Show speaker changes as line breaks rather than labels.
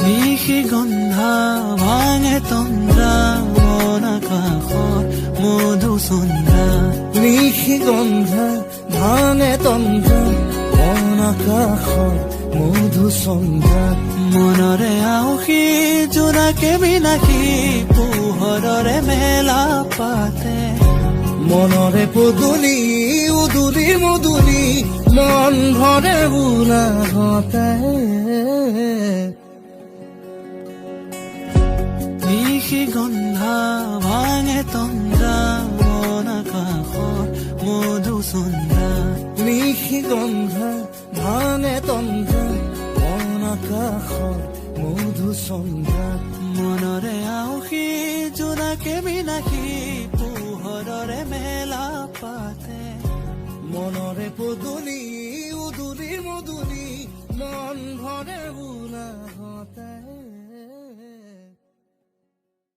নিশি গন্ধা ভাঙে তন্দ্ৰা মন আকাশত মধুচন্দ্ৰা
নিশি গন্ধা ভাঙে তন্দ্ৰা মন আকাশত মধুচন্দ্ৰা
মনৰে আউসী জোনাকে বিলাসী পোহৰৰে মেলা পাতে
মনৰে পদূলি উদুলি মুদুলি মন ভৰে বোলাহতে
নিশি গন্ধা ভাঙে তন্দ্ৰা মন আকাশত মধুচন্দ্ৰা
নিশি গন্ধা ভাঙে তন্দ্ৰা মন আকাশত মধুচন্দ্ৰা
মনৰে আউসী জোনাকে বিলাসী পোহৰৰে মেলা পাতে
মনৰে পদূলি উদুলি মুদুলি মন ভৰে